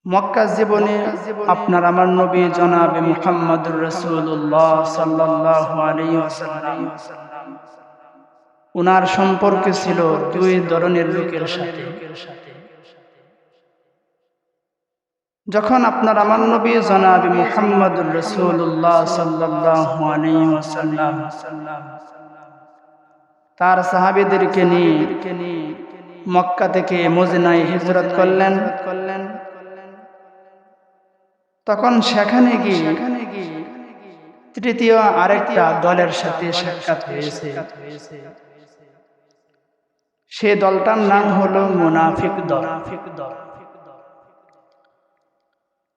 মক্কা জীবনে আপনার আমার নবী জনাবে মুহাম্মদুর রাসূলুল্লাহ সাল্লাল্লাহু আলাইহি ওয়াসাল্লাম উনার সম্পর্ক ছিল দুই ধরনের লোকের সাথে। যখন আপনার আমার নবী জনাবে মুহাম্মদুর রাসূলুল্লাহ সাল্লাল্লাহু আলাইহি ওয়াসাল্লাম তার সাহাবীদেরকে নিয়ে মক্কা থেকে মদিনায় হিজরত করলেন, তখন সেখানে গিয়ে তৃতীয় আরেকটা দলের সাথে সাক্ষাৎ হয়েছে। সে দলটার নাম হলো মুনাফিক দল।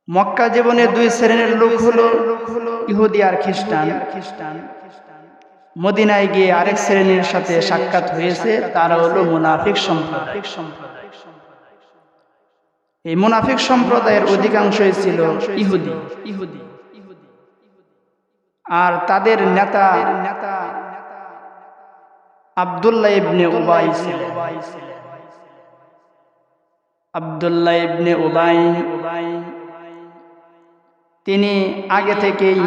মক্কা জীবনে দুই শ্রেণীর লোক হলো ইহুদি আর খ্রিস্টান। মদিনায় গিয়ে আরেক শ্রেণীর সাথে সাক্ষাৎ হয়েছে, তারা হলো মুনাফিক সম্প্রদায়। এই মুনাফিক সম্প্রদায়ের অধিকাংশই ছিল ইহুদি, আর তাদের নেতা আব্দুল্লাহ ইবনে উবাই ছিলেন। আব্দুল্লাহ ইবনে উবাই তিনি আগে থেকেই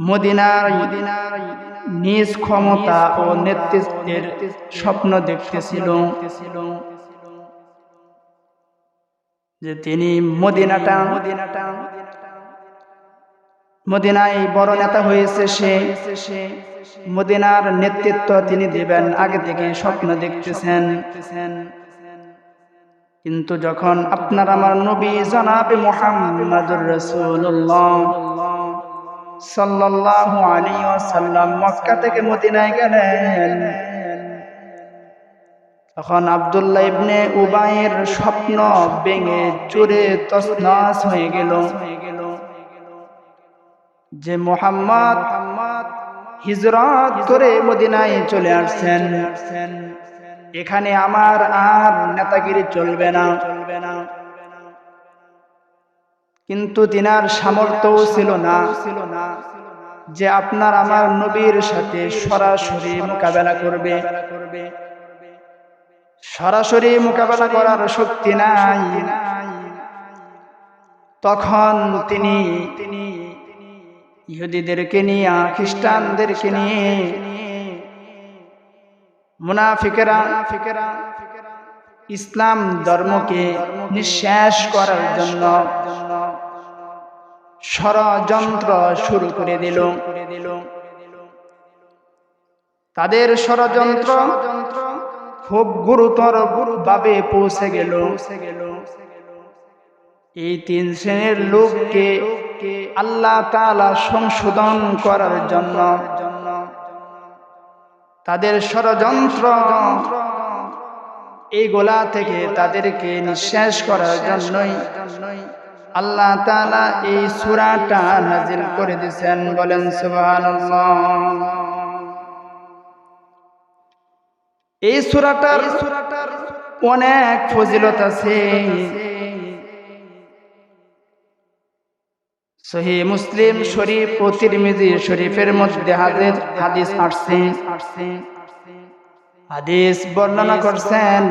মদিনার নিজ ক্ষমতা ও নেতৃত্বের স্বপ্ন দেখতেছিল, যে তিনি মদিনায় বড় নেতা হয়েছে, সে মদিনার নেতৃত্ব তিনি দিবেন, আগে থেকে স্বপ্ন দেখতেছেন। কিন্তু যখন আপনার আমার নবী জনাবে মুহাম্মদুর রাসূলুল্লাহ সাল্লাল্লাহু আলাইহি ওয়াসাল্লাম মক্কা থেকে মদিনায় গেলেন, তখন আব্দুল্লাহ ইবনে উবাইয়ের স্বপ্ন ভেঙে চুরে তছনছ হয়ে গেল, যে মুহাম্মদ হিজরত করে মদিনায় চলে আসছেন, এখানে আমার আর নেতাগিরি চলবে না। কিন্তু তিনার সামর্থ্যও ছিল না যে আপনার আমার নবীর সাথে সরাসরি মোকাবেলা করবে। সরাসরি মোকাবেলা করার শক্তি নাই। তখন তিনি ইহুদিদেরকে নিয়ে, খ্রিস্টানদেরকে নিয়ে, মুনাফিকেরা ইসলাম ধর্মকে নিঃশেষ করার জন্য ষড়যন্ত্র শুরু করে দিল। তাদের ষড়যন্ত্র খুব গুরুতর ভাবে পৌঁছে গেল। এই তিন শ্রেণীর লোককে আল্লাহ তাআলা সংশোধন করার জন্য, তাদের ষড়যন্ত্র এইগুলা থেকে তাদেরকে নিঃশেষ করার জন্যই আল্লাহ তাআলা এই সূরাটা নাযিল করে দিয়েছেন। বলেন সুবহানাল্লাহ। এই সূরাটার অনেক ফজিলত আছে। সহিহ মুসলিম শরীফ ও তিরমিজি শরীফের মধ্যে হাদিস আসছে। হাদিস বর্ণনা করছেন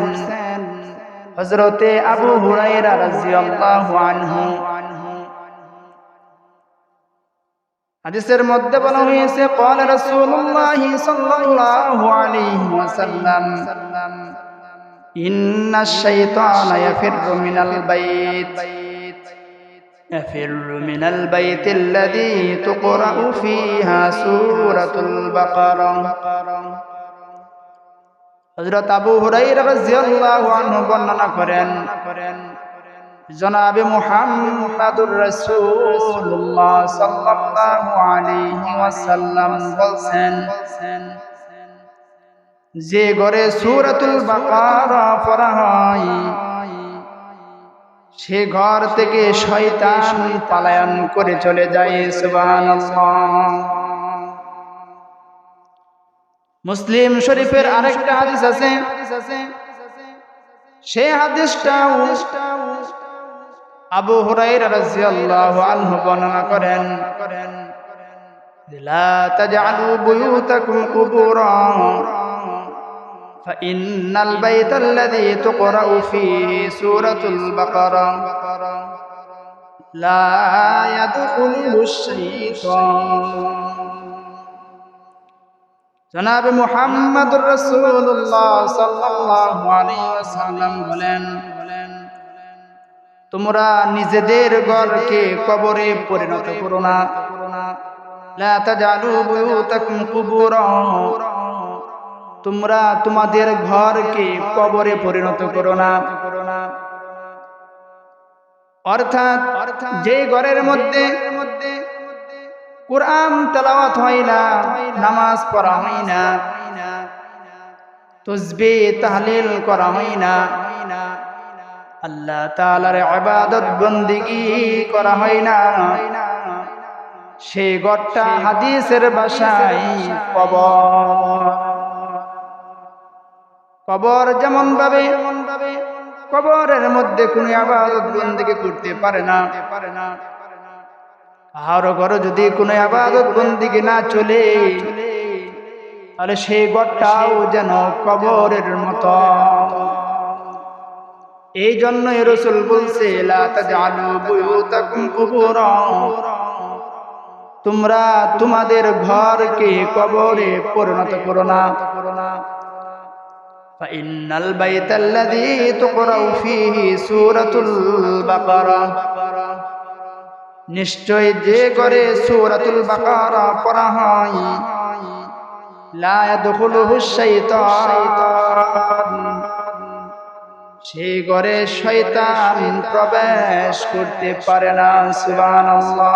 হযরতে আবু হুরায়রা রাদিয়াল্লাহু আনহু। হাদিসের মধ্যে বলা হয়েছে, ক্বালা রাসূলুল্লাহ সাল্লাল্লাহু আলাইহি ওয়াসাল্লাম, ইন্নাশ শাইতানা ইয়াফিররু মিনাল বাইতিল্লাযী তুকরাউ ফীহা সূরাতুল বাকারা। হযরত আবু হুরায়রা রাদিয়াল্লাহু আনহু বর্ণনা করেন, জনাবে মুহাম্মদুর রাসূলুল্লাহ সাল্লাল্লাহু আলাইহি ওয়াসাল্লাম বলেন, যে ঘরে সূরাতুল বাকারা পড়া হয় সে ঘর থেকে শয়তান পলায়ন করে চলে যায়। সুবহানাল্লাহ। মুসলিম শরীফের আরেকটা হাদিস আছে, সেই হাদিসটাও আবু হুরায়রা রাদিয়াল্লাহু আনহু বর্ণনা করেন, লা তাজআলু বুয়ুতাকুম কুবুরা فإن البيت الذي تقرأ فيه سورة البقرة لا يدخله الشيطان জনাব মুহাম্মদুর রাসূলুল্লাহ সাল্লাল্লাহু আলাইহি ওয়াসাল্লাম বলেন, তোমরা নিজেদের ঘরকে কবরে পরিণত করো না। লা তাজালু বুয়ুতাকুম কুবুরা, তোমরা তোমাদের ঘরকে কবরে পরিণত করো না। অর্থাৎ যে ঘরের মধ্যে কুরআন তেলাওয়াত হয় না, নামাজ পড়া হয় না, তাসবিহ তাহলিল করা হয় না, আল্লাহ তাআলার ইবাদত বন্দেগী করা হয় না, সেই ঘরটা হাদিসের ভাষায় কবর। কবর যেমন ভাবে কবরের মধ্যে কোনো ইবাদত বন্দেগী করতে পারে না, আর ঘরে যদি কোনো ইবাদত বন্দেগী না চলে, তাহলে সেই ঘরটাও যেন কবরের মতো। এই জন্যই রাসূল বলছে, লা তাজআলু বুয়ুতাকুম কুবুরা, তোমরা তোমাদের ঘরকে কবরে পরিণত করো না। ফাইন্নাল বাইতাল্লাযী তুকরাউ ফীহি সূরাতুল বাকারা, নিশ্চয় যে ঘরে সূরাতুল বাকারা পড়া হয়, লা ইয়াদখুলুহুশ শাইতান, সেই ঘরে শয়তান প্রবেশ করতে পারে না। সুবহানাল্লাহ।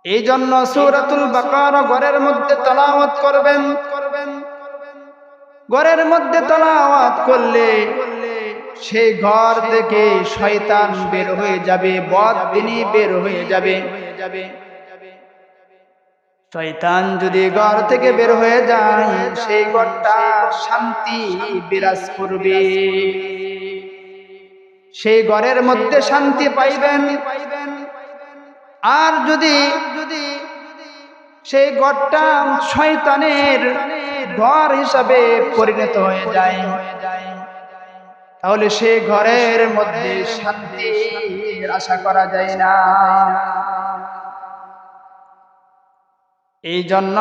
এই জন্য সূরাতুল বাকারা ঘরের মধ্যে তেলাওয়াত করবেন। ঘরের মধ্যে তেলাওয়াত করলে সেই ঘর থেকে শয়তান বের হয়ে যাবে, বদদিনী বের হয়ে যাবে। শয়তান যদি ঘর থেকে বের হয়ে যায়, সেই ঘরটা শান্তি বিরাজ করবে, সেই ঘরের মধ্যে শান্তি পাইবেন। আর যদি সেই ঘরটা শয়তানের ঘর হিসাবে পরিণত হয়ে যায়, তাহলে সেই ঘরের মধ্যে শান্তির আশা করা যায় না। এই জন্য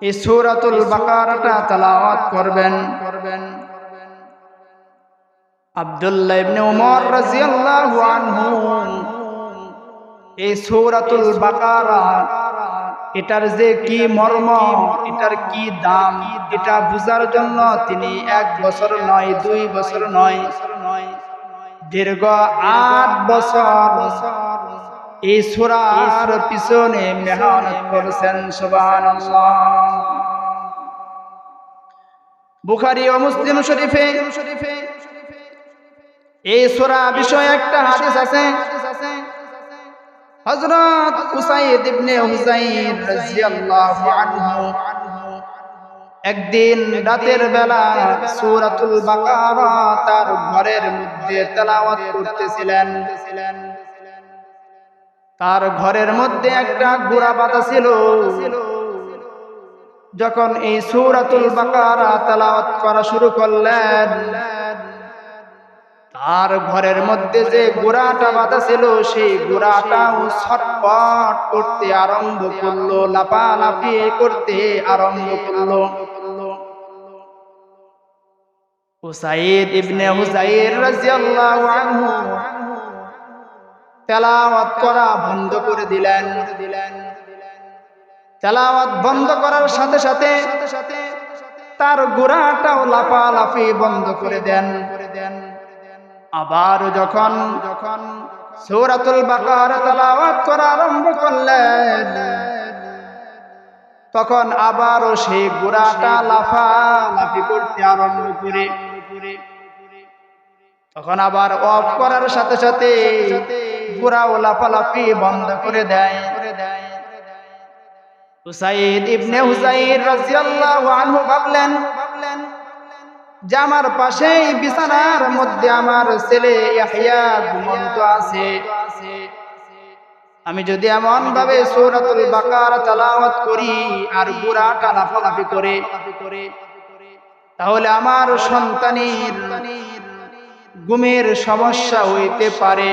এই সূরাতুল বাকারাটা তেলাওয়াত করবেন। আব্দুল্লাহ ইবনে উমর রাদিয়াল্লাহু আনহু এই সূরাতুল বাকারা, এটার যে কি মর্ম, এটার কি দাম, এটা বুঝার জন্য তিনি 1 বছর নয়, 2 বছর নয়, দীর্ঘ 8 বছর এই সূরার পিছনে মেহনত করেছেন। সুবহানাল্লাহ। বুখারী ও মুসলিম শরীফে এই সূরা বিষয়ে একটা হাদিস আছে। হযরত উসাইদ ইবনে হুযাইর রাদিয়াল্লাহু আনহু একদিন রাতের বেলা সূরাতুল বাকারা তার ঘরের মধ্যে তেলাওয়াত করতেছিলেন। তার ঘরের মধ্যে একটা ঘোড়া বাঁধা ছিল। যখন এই সূরাতুল বাকারা তেলাওয়াত করা শুরু করলেন, তার ঘরের মধ্যে যে ঘোড়াটা বাঁধা ছিল, সেই ঘোড়াটাও ছটফট করতে আরম্ভ করলো, লাফালাফি করতে আরম্ভ করলো। উসাইদ ইবনে হুযাইর রাদিয়াল্লাহু আনহু তেলাওয়াত করা বন্ধ করে দিলেন। তেলাওয়াত বন্ধ করার সাথে সাথে তার ঘোড়াটাও লাফালাফি বন্ধ করে দেন। আবার যখন সূরাতুল বাকারা তেলাওয়াত করা আরম্ভ করলেন, তখন আবারও সেই ঘোড়াটা লাফালাফি করতে আরম্ভ করে, তখন আবার অফ করার সাথে সাথে ঘোড়াও লাফালাফি বন্ধ করে দেয়। উসাইদ ইবনে হুযাইর রাদিয়াল্লাহু আনহু ভাবলেন যে আমার পাশেই বিছানার মধ্যে আমার ছেলে ইয়াহইয়া ঘুমন্ত আছে, আমি যদি এমন ভাবে সূরাতুল বাকারা তেলাওয়াত করি আর পুরাটা লাফালাফি করে, তাহলে আমার সন্তানের ঘুমের সমস্যা হইতে পারে।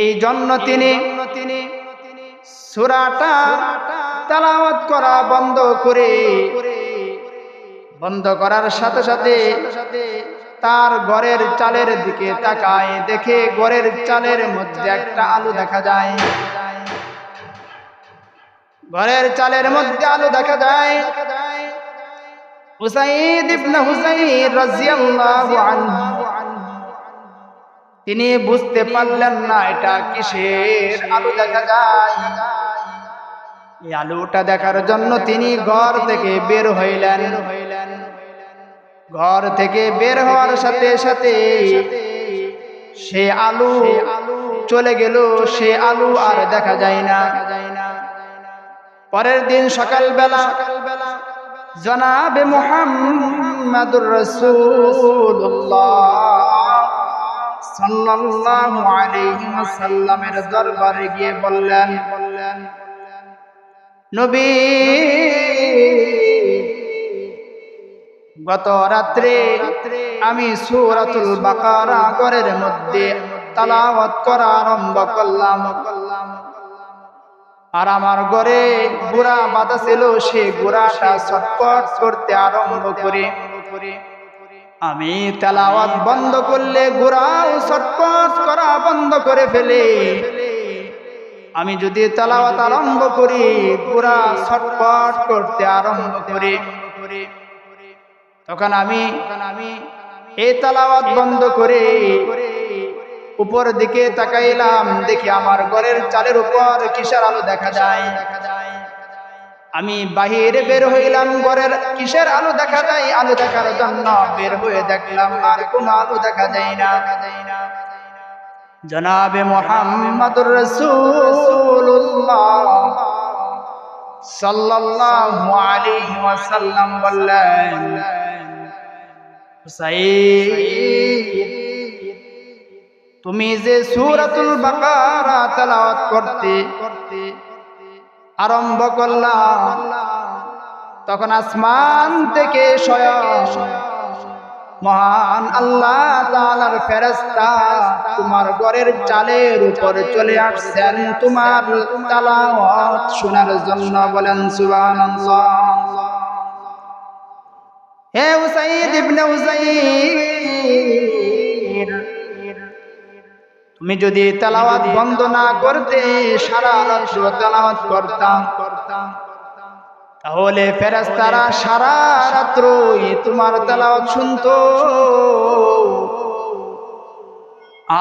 এই জন্য তিনি সূরাটা তেলাওয়াত করা বন্ধ করার সাথে সাথে তার ঘরের চালের দিকে তাকায়, দেখে ঘরের চালের মধ্যে একটা আলু দেখা যায়। ঘরের চালের মধ্যে আলু দেখা যায়। উসাইদ ইবনে হুযাইর রাদিয়াল্লাহু আনহু তিনি বুঝতে পারলেন না এটা কিসের আলু দেখা যায়। এই আলুটা দেখার জন্য তিনি ঘর থেকে বের হইলেন। ঘর থেকে বের হওয়ার সাথে সাথে সে আলু চলে গেল, সে আলু আর দেখা যায় না। পরের দিন সকালবেলা জনাবে মুহাম্মাদুর রাসূলুল্লাহ সাল্লাল্লাহু আলাইহি ওয়াসাল্লামের দরবারে গিয়ে বললেন, নবী, গত রাত্রে আমি সূরাতুল বাকারা ঘরের মধ্যে তেলাওয়াত করা আরম্ভ করলাম, আর আমার ঘরে ঘোড়া বাঁধা ছিল। সে ঘোড়াটা ছটফট করতে আরম্ভ করে, আমি তেলাওয়াত বন্ধ করলে ঘোড়াও ছটফট করা বন্ধ করে ফেলে। আমি যদি তেলাওয়াত আরম্ভ করি, ঘোড়া ছটফট করতে আরম্ভ করে। তখন আমি এই তেলাওয়াত বন্ধ করে উপর দিকে তাকাইলাম, দেখি আমার ঘরের চালের উপর কিসের আলো দেখা যায়। আমি বাহিরে বের হইলাম, ঘরের কিসের আলো দেখা যায়। আলো দেখার জন্য বের হয়ে দেখলাম আর কোনো আলো দেখা যায় না। জনাবে মুহাম্মাদুর রাসূলুল্লাহ সাল্লাল্লাহু আলাইহি ওয়াসাল্লাম বললেন, হুসাইন, তুমি যে সূরাতুল বাকারা তেলাওয়াত করতে আরম্ভ করলা, তখন আসমান থেকে স্বয়ং মহান আল্লাহ তাআলার ফেরেশতা তোমার ঘরের চালের উপর চলে আসছেন তোমার তেলাওয়াত শোনার জন্য। বলেন সুবহানাল্লাহ। হে উসাইদ ইবনে হুযাইর, তুমি যদি তেলাওয়াত বন্ধ না করতে, সারা রাত তেলাওয়াত করতাম, তাহলে ফেরেশতারা সারা রাত্রই তোমার তেলাওয়াত শুনতো।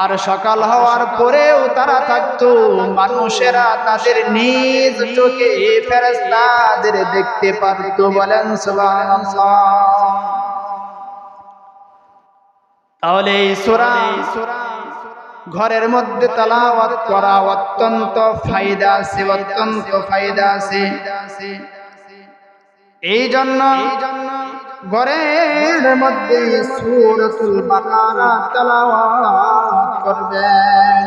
আর সকাল হওয়ার পরেও তারা থাকতো। মানুষেরা তাদের নিজ চোখে ফেরেশতাদের দেখতে পারতো। বলেন সুবহানাল্লাহ। তাহলে এই সূরা ঘরের মধ্যে তেলাওয়াত করা অত্যন্ত ফায়দা আছে, অত্যন্ত ফায়দা আছে। এই জন্য ঘরের মধ্যে সূরাতুল বাকারা তেলাওয়াত করবেন।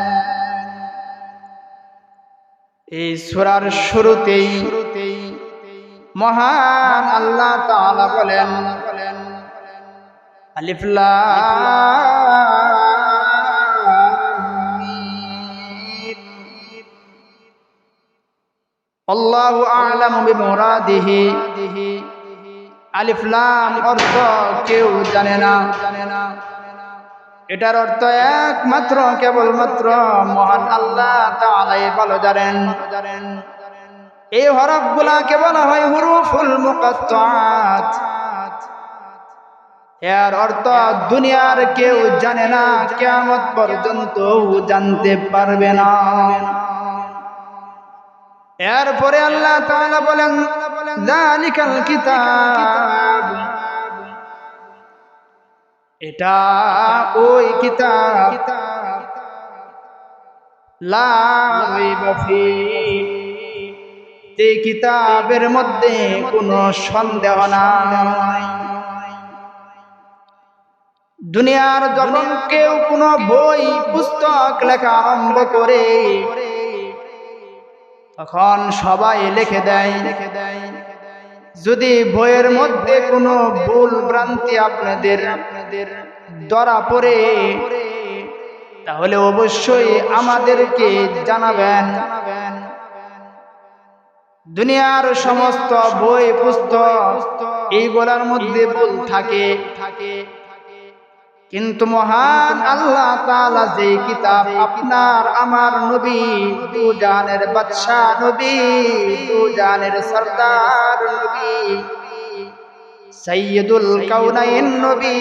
এই সূরার শুরুতেই মহান আল্লাহ তাআলা বলেন, আলিফ লাম মিম, আল্লাহু আ'লামু বিমুরাদিহি। আলিফ লাম অর্থ কেউ জানে না। এটার অর্থ একমাত্র কেবলমাত্র মহান আল্লাহ তাআলাই ভালো জানেন। এই হরফগুলাকে বলা হয় হুরুফুল মুকাত্তাআত। এর অর্থ দুনিয়ার কেউ জানে না, কিয়ামত পর্যন্ত জানতে পারবে না। এরপরে আল্লাহ তাআলা বলেন, যালিকাল কিতাব, এটা ওই কিতাব, লা রাইবা ফীহি, এই কিতাবের মধ্যে কোনো সন্দেহ নাই। দুনিয়ার যখন কেউ কোনো বই পুস্তক লেখা আরম্ভ করে, তখন সবাই লিখে দেয়। যদি বইয়ের মধ্যে কোনো ভুল ভ্রান্তি আপনাদের ধরা পড়ে তাহলে অবশ্যই আমাদেরকে জানাবেন। দুনিয়ার সমস্ত বই পুস্তক এইগুলোর মধ্যে ভুল থাকে, কিন্তু মহান আল্লাহ তাআলা যে কিতাব আপনার আমার নবী দু জাহানের বাদশা নবী দু জাহানের সরদার নবী সাইয়্যিদুল কাউনাইন নবী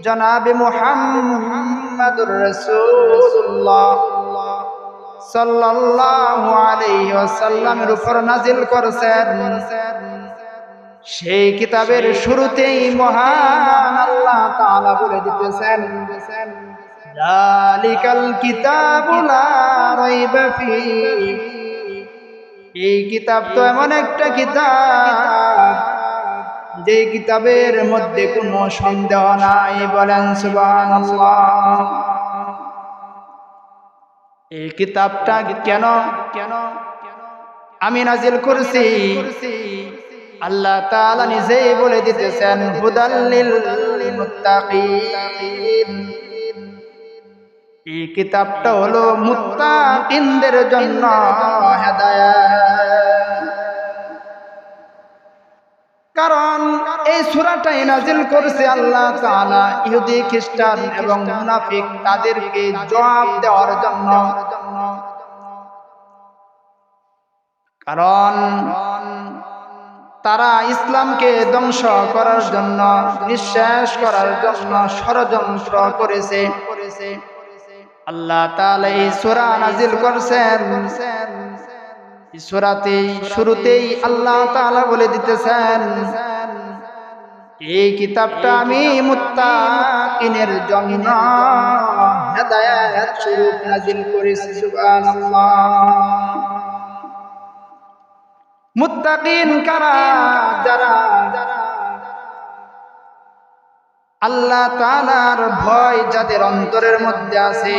জনাবে মুহাম্মাদুর রাসূলুল্লাহ সাল্লাল্লাহু আলাইহি ওয়াসাল্লামের উপর নাজিল করেছেন। সেই কিতাবের শুরুতেই মহান আল্লাহ তাআলা বলে দিতেছেন, যালিকাল কিতাবু লা রাইবা ফীহি। এই কিতাব তো এমন একটা কিতাব যে কিতাবের মধ্যে কোনো সন্দেহ নাই। বলেন সুবহানাল্লাহ। এই কিতাবটা কেন আমি নাজিল করেছি আল্লাহ তাআলা নিজেই বলে দিতেছেন, হুদাল লিল মুত্তাকিন। এই কিতাবটা হলো মুত্তাকিনদের জন্য হেদায়েত। কারণ এই সূরাটাই নাজিল করেছে আল্লাহ তাআলা ইহুদি খ্রিস্টান এবং মুনাফিক তাদেরকে জবাব দেওয়ার জন্য। কারণ তারা ইসলামকে ধ্বংস করার জন্য নিঃশেষ করার জন্য ষড়যন্ত্র করেছে। আল্লাহ তাআলা এই সূরা নাজিল করেছেন। এই সূরাতে শুরুতেই আল্লাহ তাআলা বলে দিতেছেন, এই কিতাবটা আমি মুত্তাকিনের জন্য হেদায়েত স্বরূপ নাজিল করেছি। সুবহানাল্লাহ। মুত্তাকিন কারা? যারা আল্লাহ তাআলার ভয় যাদের অন্তরের মধ্যে আছে,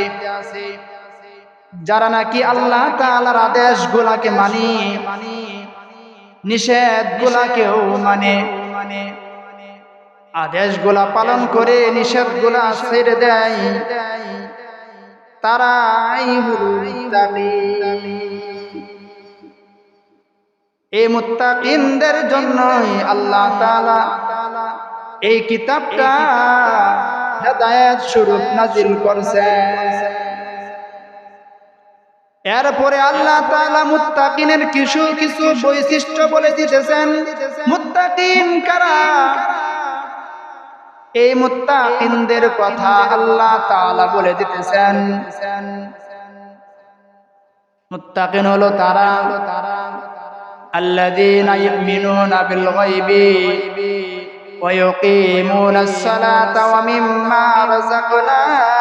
যারা নাকি আল্লাহ তাআলার আদেশগুলোকে মানে, নিষেধগুলোকেও মানে, আদেশগুলা পালন করে নিষেধগুলা ছেড়ে দেয়, তারাই হলো মুত্তাকিন। এই মুত্তাকিনদের জন্যই আল্লাহ তাআলা এই কিতাবটা হেদায়েত স্বরূপ নাজিল করেছেন। এরপরে আল্লাহ তাআলা মুত্তাকিনের কিছু কিছু বৈশিষ্ট্য বলে দিতেছেন। মুত্তাকিন কারা? এই মুত্তাকিনদের কথা আল্লাহ তাআলা বলে দিতেছেন। মুত্তাকিন হলো তারা আল্লাযীনা ইউমিনুনা বিল গায়বি ওয়া ইউকিমুনাস সালাতা ওয়া মিম্মা রাযাকনাহুম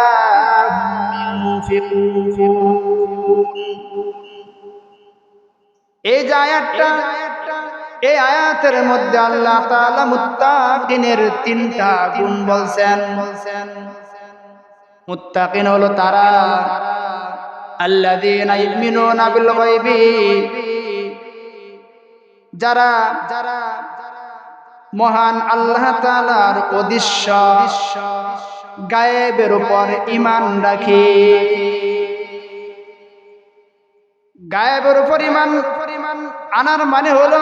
ইউনফিকুন। এই যে আয়াতটা, এই আয়াতের মধ্যে আল্লাহ তাআলা মুত্তাকিনের তিনটা গুণ বলছেন। মুত্তাকিন হলো তারা আল্লাযীনা ইউমিনুনা বিল গায়বি, যারা মহান আল্লাহ তাআলার অদৃশ্য গায়েবের উপর ঈমান রাখে। গায়েবের উপর ঈমান আনার মানে হলো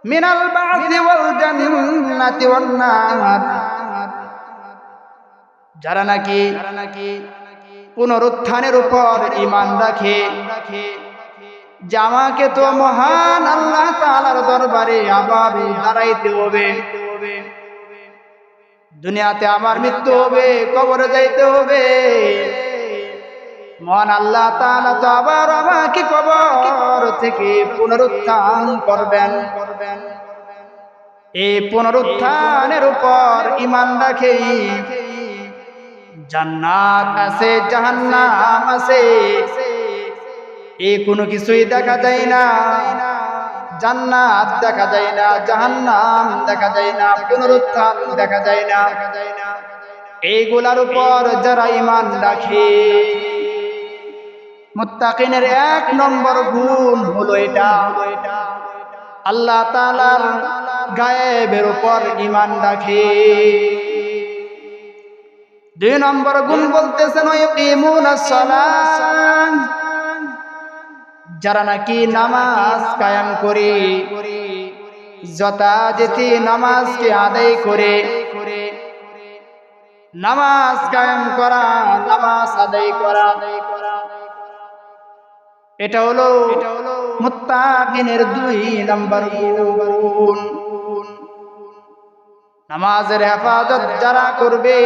মিনাল বা'সি ওয়াল জান্নাতি ওয়ান নার। যারা নাকি পুনরুত্থানের উপর ঈমান রাখে, যে আমাকে তো মহান আল্লাহ তাআলার দরবারে আবার দাঁড়াইতে হবে, দুনিয়াতে আমার মৃত্যু হবে, কবরে যাইতে হবে, মহান আল্লাহ তাআলা তো আবার আমাকে কবর থেকে পুনরুত্থান করবেন। এই পুনরুত্থানের উপর ঈমান রাখে জান্নাত আছে, জাহান্নাম আছে, এই কোনো কিছুই দেখা যায় না। জান্নাত দেখা যায় না, জাহান্নাম দেখা যায় না, পুনরুত্থান দেখা যায় না। এইগুলার উপর যারা ঈমান রাখে মুত্তাকিনের এক নম্বর গুণ হলো এটা, আল্লাহ তাআলার গায়েবের উপর ঈমান রাখে। 2 নম্বর গুণ বলতেছেন ইয়াকিমুনাস সালাত, যারা নাকি নামাজ কায়েম করে, যথাযথ নামাজকে আদায় করে। নামাজ কায়েম করা, নামাজ আদায় করা, এটা হলো মুত্তাকিনের 2 নম্বর গুণ। নামাজের হেফাজত যারা করবে,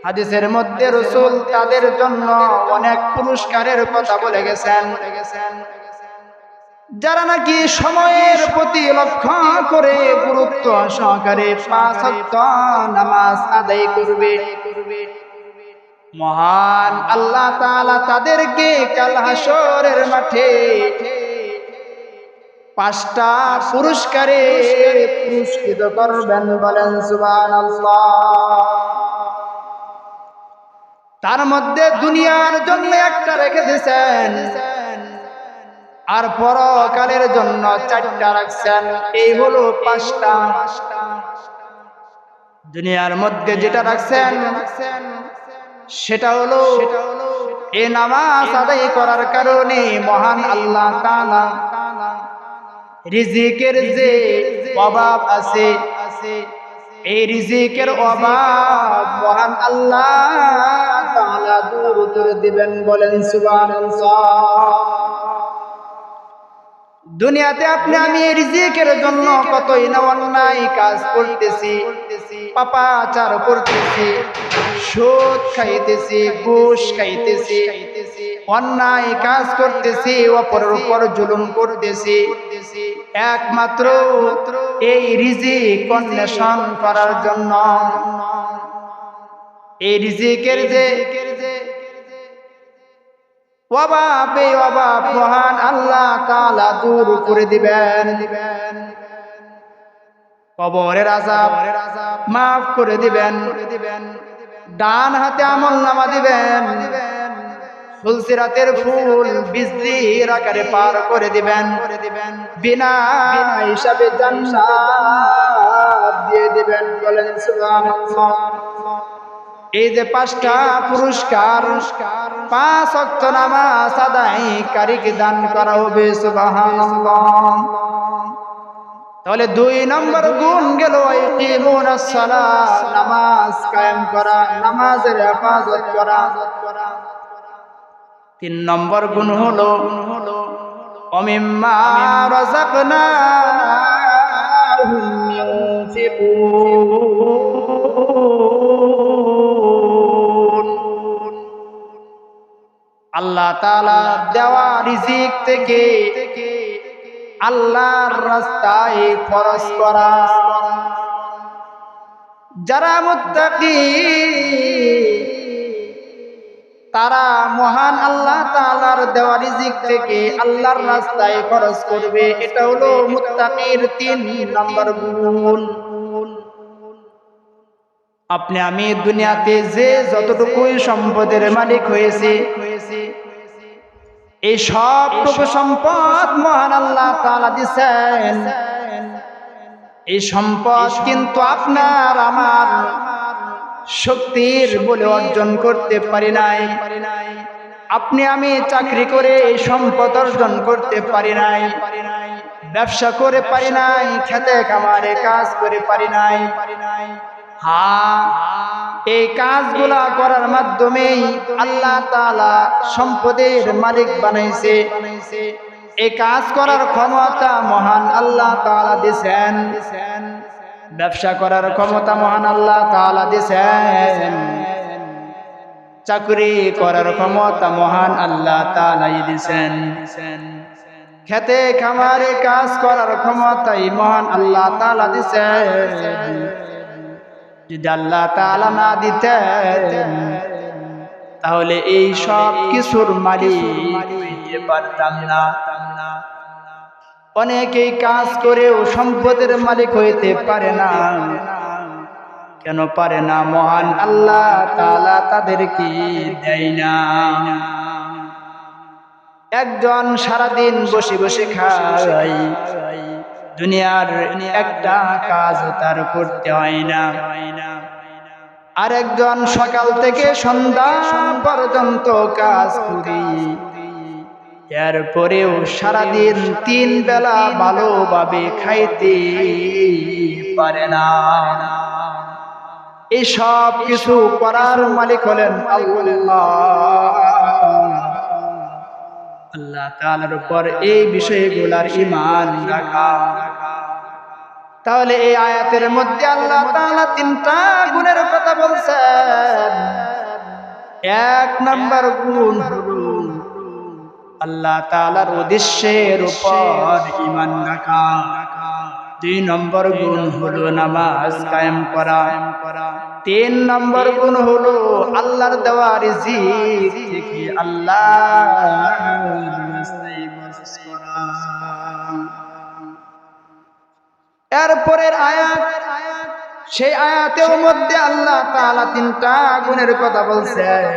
হাদিসের মধ্যে রাসূল তাদের জন্য অনেক পুরস্কারের কথা বলে গেছেন। যারা নাকি সময়ের প্রতি লক্ষ্য করে গুরুত্ব সহকারে 5 ওয়াক্ত নামাজ আদায় করবে, মহান আল্লাহ তাআলা তাদেরকে কাল হাসরের মাঠে 5টা পুরস্কারে পুরস্কৃত করবেন। বলেন সুবহানাল্লাহ। তার মধ্যে দুনিয়ার জন্য একটা রেখে দিয়েছেন, আর পরকালের জন্য 4টা রাখছেন। এই হলো 5টা। দুনিয়ার মধ্যে যেটা রাখছেন সেটা হলো এই নামাজ আদায় করার কারণে মহান আল্লাহ তাআলা রিজিকের যে অভাব আছে, এই রিজিকের অভাব মহান আল্লাহ তাআলা দূর করে দিবেন। বলেন সুবহানাল্লাহ। দুনিয়াতে আপনি আমি রিজিকের জন্য কতই না অন্যায় কাজ করতেছি, পাপাচার করতেছি, সুদ খাইতেছি, ঘুষ খাইতেছি, অন্যায় কাজ করতেছি, অপরের উপর জুলুম করতেছি, একমাত্র এই রিজিক অন্বেষণ করার জন্য। এই রিজিকের যে অভাব, এই অভাব মহান আল্লাহ তাআলা দূর করে দিবেন। কবরের আযাব মাফ করে দিবেন, ডান হাতে আমলনামা দিবেন, ফুলসিরাতের ফুল বিজলির আকারে পার করে দিবেন, বিনা হিসাবে জান্নাত দিয়ে দিবেন। বলেন সুবহানাল্লাহ। এই যে 5টা পুরস্কার, 5 ওয়াক্ত নামাজ আদায়কারীকে দান করা হবে। সুবহানাল্লাহ। তাহলে 2 নম্বর গুণ গেল ইয়াকিমুনাস সালাত, নামাজ কায়েম করা, নামাজের হেফাজত করা। 3 নম্বর গুণ হলো ওমিম্মা রাযাকনাহুম ইউনফিকুন। আল্লাহ তাআলা দেওয়া রিজিক থেকে আল্লাহর রাস্তায় খরচ করা। যারা মুত্তাকি তারা মহান আল্লাহ তাআলার দেওয়া রিজিক থেকে আল্লাহর রাস্তায় খরচ করবে। এটা হলো মুত্তাকির 3 নম্বর গুণ। আপনি আমি দুনিয়াতে যে যতটুকুই সম্পদের মালিক হয়েছে, এই সবটুকু সম্পদ মহান আল্লাহ তাআলা দিয়েছেন। এই সম্পদ কিন্তু আপনার আমার শক্তির বলে অর্জন করতে পারি নাই। আপনি আমি চাকরি করে এই সম্পদ অর্জন করতে পারি নাই, ব্যবসা করে পারি নাই, খেতে খামারে কাজ করে পারি নাই। হ্যাঁ, এই কাজগুলা করার মাধ্যমেই আল্লাহ তাআলা সম্পদের মালিক বানাইছে। এই কাজ করার ক্ষমতা মহান আল্লাহ তাআলা দিয়েছেন। ব্যবসা করার ক্ষমতা মহান আল্লাহ তাআলা দিয়েছেন। চাকরি করার ক্ষমতা মহান আল্লাহ তাআলাই দিয়েছেন। খেতে খামারে কাজ করার ক্ষমতাই মহান আল্লাহ তাআলা দিয়েছেন। যদি আল্লাহ তাআলা না দিতেন তাহলে এই সব কিছুর মালিক হইতে পারতাম না। অনেকেই কাজ করেও সম্পদের মালিক হইতে পারে না। কেন পারে না? মহান আল্লাহ তাআলা তাদেরকে দেয় না। একজন সারাদিন বসে বসে খায়, দুনিয়ার একটা কাজ তার করতে হয় না। আর একজন সকাল থেকে সন্ধ্যা পর্যন্ত কাজ করে, এরপরেও সারাদিন 3 বেলা ভালোভাবে খাইতে পারে না। এই সব কিছু করার মালিক হলেন আল্লাহ। আল্লাহ তাআলার উপর এই বিষয়গুলোর ঈমান রাখা। তাহলে এই আয়াতের মধ্যে আল্লাহ তাআলা 3টা গুণের কথা বলছেন। 1 নাম্বার গুণ হলো আল্লাহ তাআলার উদ্দেশ্যের উপর ঈমান রাখা। 2 নম্বর গুণ হলো নামাজ কায়েম করা। 3 নম্বর গুণ হলো আল্লাহর দেওয়া রিজিক থেকে আল্লাহর রাস্তায় খরচ করা। এরপরের আয়াত, সেই আয়াতের মধ্যে আল্লাহ তাআলা 3টা গুণের কথা বলছেন।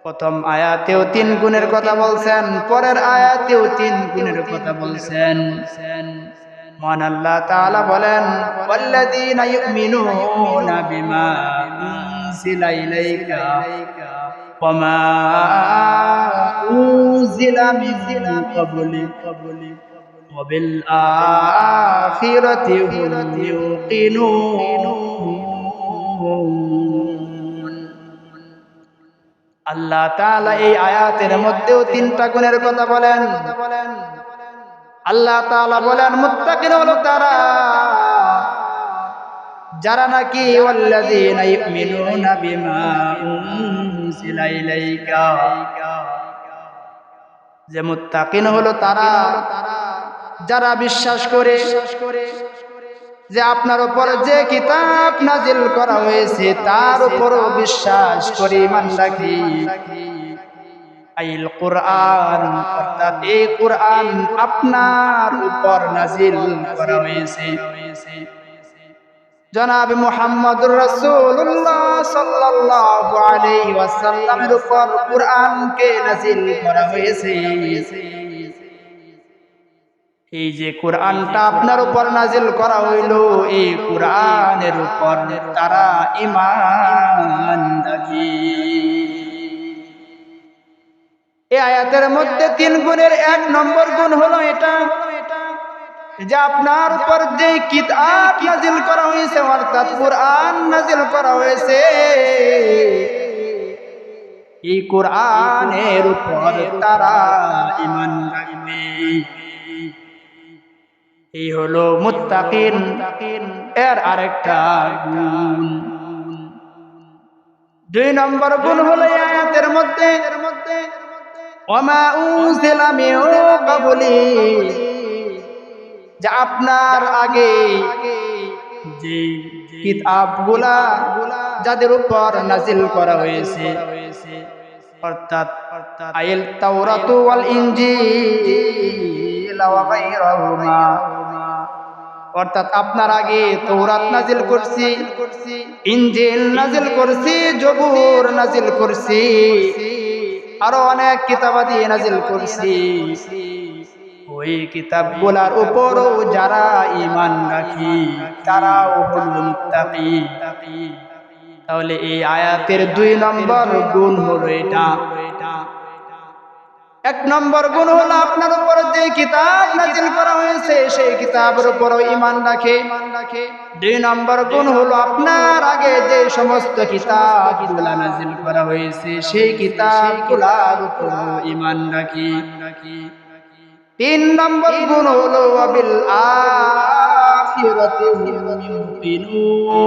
প্রথম আয়াতেও 3 গুণের কথা বলছেন, পরের আয়াতেও 3 গুণের কথা বলছেন। মহান আল্লাহ তাআলা বলেন, ওয়াল্লাযীনা ইউমিনুনা বিমা উনজিলা ইলাইকা ওয়ামা উনজিলা মিন ক্বাবলিকা ওয়া বিল আখিরাতি হুম ইউকিনুন। আল্লাহ তাআলা এই আয়াতের মধ্যেও 3টা গুণের কথা বলেন। আল্লাহ তাআলা বলেন মুত্তাকিন হলো তারা যারা নাকি ওয়াল্লাযীনা ইউমিনুনা বিমা উনজিলা ইলাইকা, যে মুত্তাকিন হলো তারা যারা বিশ্বাস করে যে আপনার উপর যে কিতাব নাজিল করা হয়েছে তার উপরও বিশ্বাস করে ঈমান রাখে। আইল কুরআন, অর্থাৎ এই কুরআন আপনার উপর নাজিল করা হয়েছে। জনাব মুহাম্মদুর রাসূলুল্লাহ সাল্লাল্লাহু আলাইহি ওয়াসাল্লামের উপর কুরআনকে নাজিল করা হয়েছে। এই যে কুরআনটা আপনার উপর নাজিল করা হইল, এই কুরআনের উপর তারা ঈমান রাখে। এই আয়াতের মধ্যে 3 গুণের 1 নম্বর গুণ হলো এটা যে আপনার উপর যে কিতাব নাজিল করা হয়েছে, অর্থাৎ কুরআন নাজিল করা হয়েছে, এই কুরআনের উপর তারা ঈমান রাখবে। এই হলো মুত্তাকিন এর আরেকটা গুণ। 2 নম্বর গুণ হলো এই আয়াতের মধ্যে ওয়ামা উনজিলা মিন ক্বাবলি, যে আপনার আগে যে কিতাবগুলা যাদের উপর নাজিল করা হয়েছে, অর্থাৎ আইল তাওরাত ওয়াল ইনজিল ওয়া গায়রুহুমা, অর্থাৎ আপনার আগে তাওরাত নাজিল করছি, ইনজিল নাজিল করছি, জবুর নাজিল করছি, আরো অনেক কিতাবাদি নাজিল করছি। ওই কিতাবগুলার উপরও যারা ঈমান রাখে তারাও হলো মুত্তাকিন। তাহলে এই আয়াতের 2 নম্বর গুণ হলো এটা। 1 নম্বর গুণ হলো আপনার উপর যে কিতাব নাজিল করা হয়েছে সেই কিতাবের উপরও ঈমান রাখে। 2 নম্বর গুণ হলো আপনার আগে যে সমস্ত কিতাবগুলা নাজিল করা হয়েছে সেই কিতাবগুলার উপরও ঈমান রাখে। 3 নম্বর গুণ হলো ওয়া বিল আখিরাতি হুম ইউকিনুন,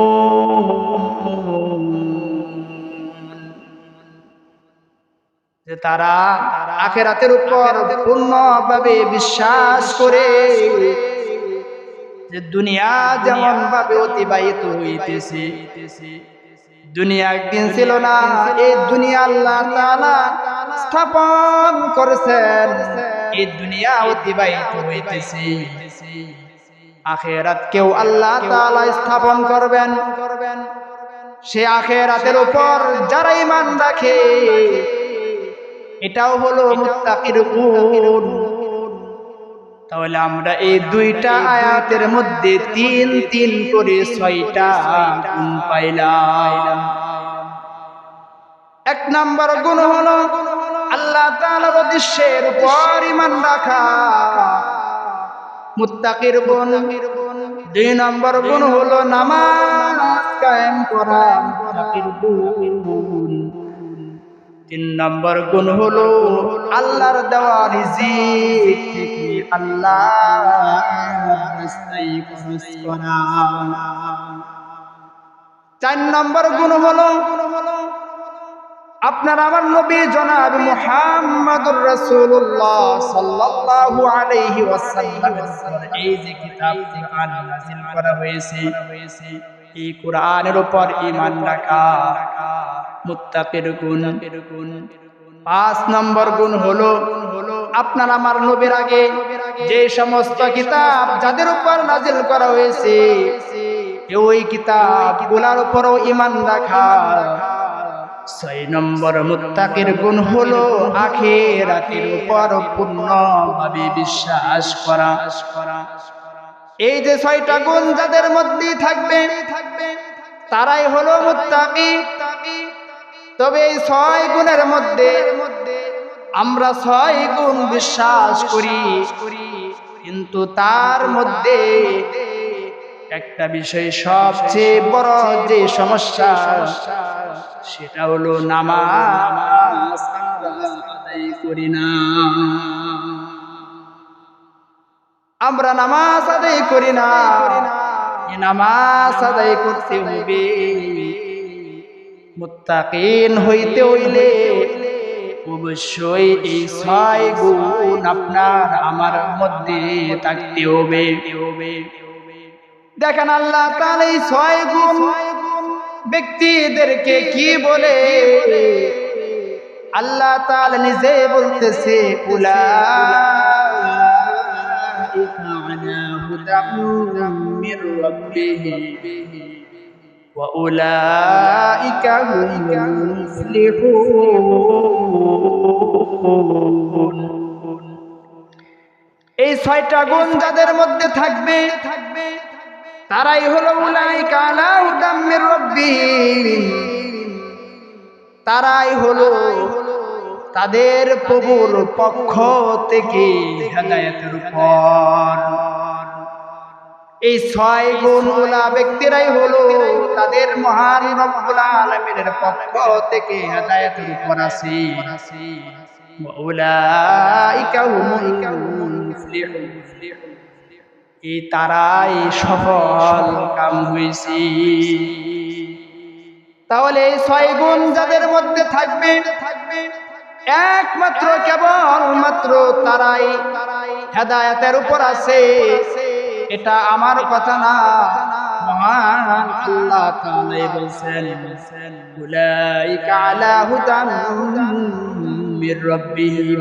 যে তারা আখিরাতের উপর পূর্ণভাবে বিশ্বাস করে। যে দুনিয়া যেমন ভাবে অতিবাহিত হইতেছে, দুনিয়া একদিন ছিল না, এই দুনিয়া আল্লাহ তাআলা স্থাপন করেছেন, এই দুনিয়া অতিবাহিত হইতেছে। আখিরাতকেও আল্লাহ তাআলা স্থাপন করবেন। সে আখিরাতের উপর যারা ঈমান রাখে এটাও হলো মুত্তাকির গুণ। তাহলে আমরা এই দুইটা আয়াতের মধ্যে তিন তিন করে 6টা গুণ পাইলাম। এক নম্বর গুণ হলো আল্লাহ তাআলার উদ্দেশ্যের উপর ঈমান রাখা, মুত্তাকির গুণ। 2 নম্বর গুণ হলো নামাজ কায়েম করা, মুত্তাকির গুণ। 3 নম্বর গুণ হলো আল্লাহর দেওয়া রিজিক থেকে আল্লাহর রাস্তায় খরচ করা। 4 নম্বর গুণ হলো আপনার আমার নবী জনাব মুহাম্মদুর রাসূলুল্লাহ সাল্লাল্লাহু আলাইহি ওয়াসাল্লামের উপর এই যে কিতাব কুরআন নাযিল করা হয়েছে, এই কুরআনের উপর ঈমান রাখা, মুত্তাকির গুণ। 5 নম্বর গুণ হলো আপনার আমার নবীর আগে যে সমস্ত কিতাব যাদের উপর নাযিল করা হয়েছে ওই কিতাবগুলোর উপরও ঈমান রাখা। 6 নম্বর মুত্তাকির গুণ হলো আখিরাতের উপর পূর্ণভাবে বিশ্বাস করা। এই যে 6টা গুণ যাদের মধ্যে থাকবে তারাই হলো মুত্তাকি। তবে এই 6 গুণের মধ্যে আমরা 6 গুণ বিশ্বাস করি, কিন্তু তার মধ্যে একটা বিষয় সবচেয়ে বড় যে সমস্যা সেটা হলো নামাজ আমরা আদায় করি না। আমরা নামাজ আদায় করি না। এই নামাজ আদায় করতে হবে, মুত্তাকিন হইতে হইলে অবশ্যই এই 6 গুণ আপনার আমার মধ্যে থাকতে হবে। দেখেন আল্লাহ তাআলা এই 6 গুণ ব্যক্তিদেরকে কি বলে? আল্লাহ তাআলা নিজে বলতেছে উলাইকা আলা হুদাম মির রাব্বিহিম ওয়া উলাইকা হুমুল মুফলিহুন। এই 6টা গুণ যাদের মধ্যে থাকবে তারাই হলো উলাইকা আলা হুদাম মির রাব্বিহিম, তারাই হলো তাদের প্রভুর পক্ষ থেকে হেদায়েতের উপর। এই 6 গুণওয়ালা ব্যক্তিরাই হলো তাদের মহান রব্বুল আলামিনের পক্ষ থেকে হেদায়েতের উপর আছে। ওয়া উলাইকা হুমুল মুফলিহুন, এই তারাই সফল কাম হইছে। তাহলে এই 6 গুণ যাদের মধ্যে থাকবে একমাত্র কেবলমাত্র তারাই হেদায়েতের উপর আছে। এটা আমার কথা না, মহান আল্লাহ তাআলা বলেন উলাইকা আলা হুদাম মির রাব্বিহিম।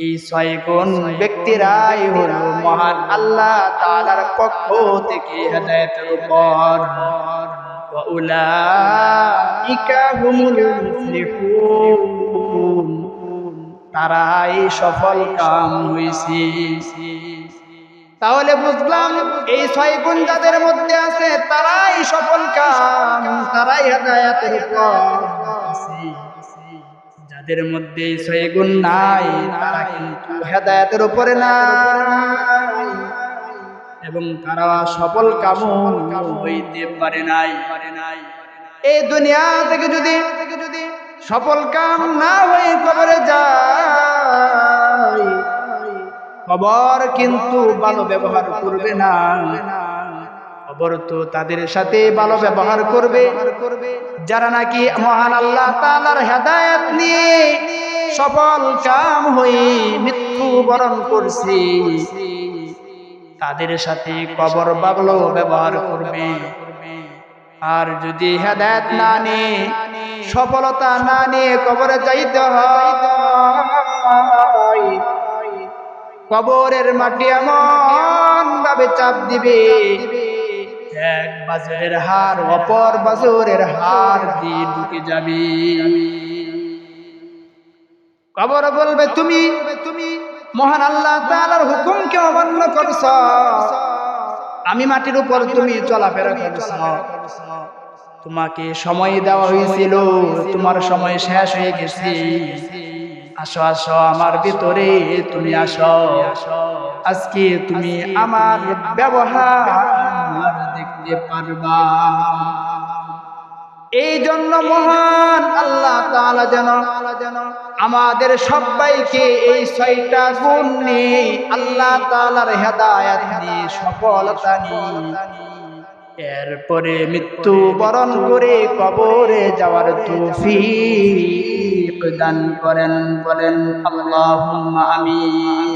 এই 6 গুণ ব্যক্তিরাই হলো মহান আল্লাহ তাআলার পক্ষ থেকে হেদায়েতের উপর। ওয়া উলাইকা হুমুল মুফলিহুন, তারাই সফল কাম হইছে। তাহলে বুঝলাম এই 6 গুণ যাদের মধ্যে আছে তারাই সফল কাম, তারাই হেদায়েতের উপর আছে। যাদের মধ্যে 6 গুণ নাই তারা কিন্তু হেদায়েতের উপরে নাই এবং তারা সফল কাম হইতে পারে নাই। এই দুনিয়া থেকে যদি সফল কাম না হয়ে কবরে যায়, কবর কিন্তু ভালো ব্যবহার করবে না। কবর তো তাদের সাথে ভালো ব্যবহার করবে যারা নাকি মহান আল্লাহ তাআলার হেদায়েত নিয়ে সফল কাম হয়ে মৃত্যুবরণ করছে। তাদের সাথে কবর ভালো ব্যবহার করবে। আর যদি হেদায়েত না নিয়ে সফলতা না নিয়ে কবরে যাইতে হয়, কবরের মাটি এমন এমন ভাবে চাপ দিবে, এক বাজরের হার অপর বাজরের হার দিয়ে ঢুকে যাবে। কবর বলবে তুমি মহান আল্লাহ তাআলার হুকুমকে অমান্য করছ, আমি মাটির উপর তুমি চলাফেরা করছ, তোমাকে সময় দেওয়া হয়েছিল, তোমার সময় শেষ হয়ে গেছে, আসো আসো আমার ভিতরে তুমি আসো, আজকে তুমি আমার ব্যবহার দেখতে পারবা। এই জন্য মহান আল্লাহ তাআলা যেন আমাদের সবাইকে এই 6টা গুণ নিয়ে আল্লাহ তাআলার হেদায়েত নিয়ে সফলতা নিয়ে এরপরে মৃত্যু বরণ করে কবরে যাওয়ার তৌফিক দান করেন। বলেন আল্লাহুম্মা আমিন।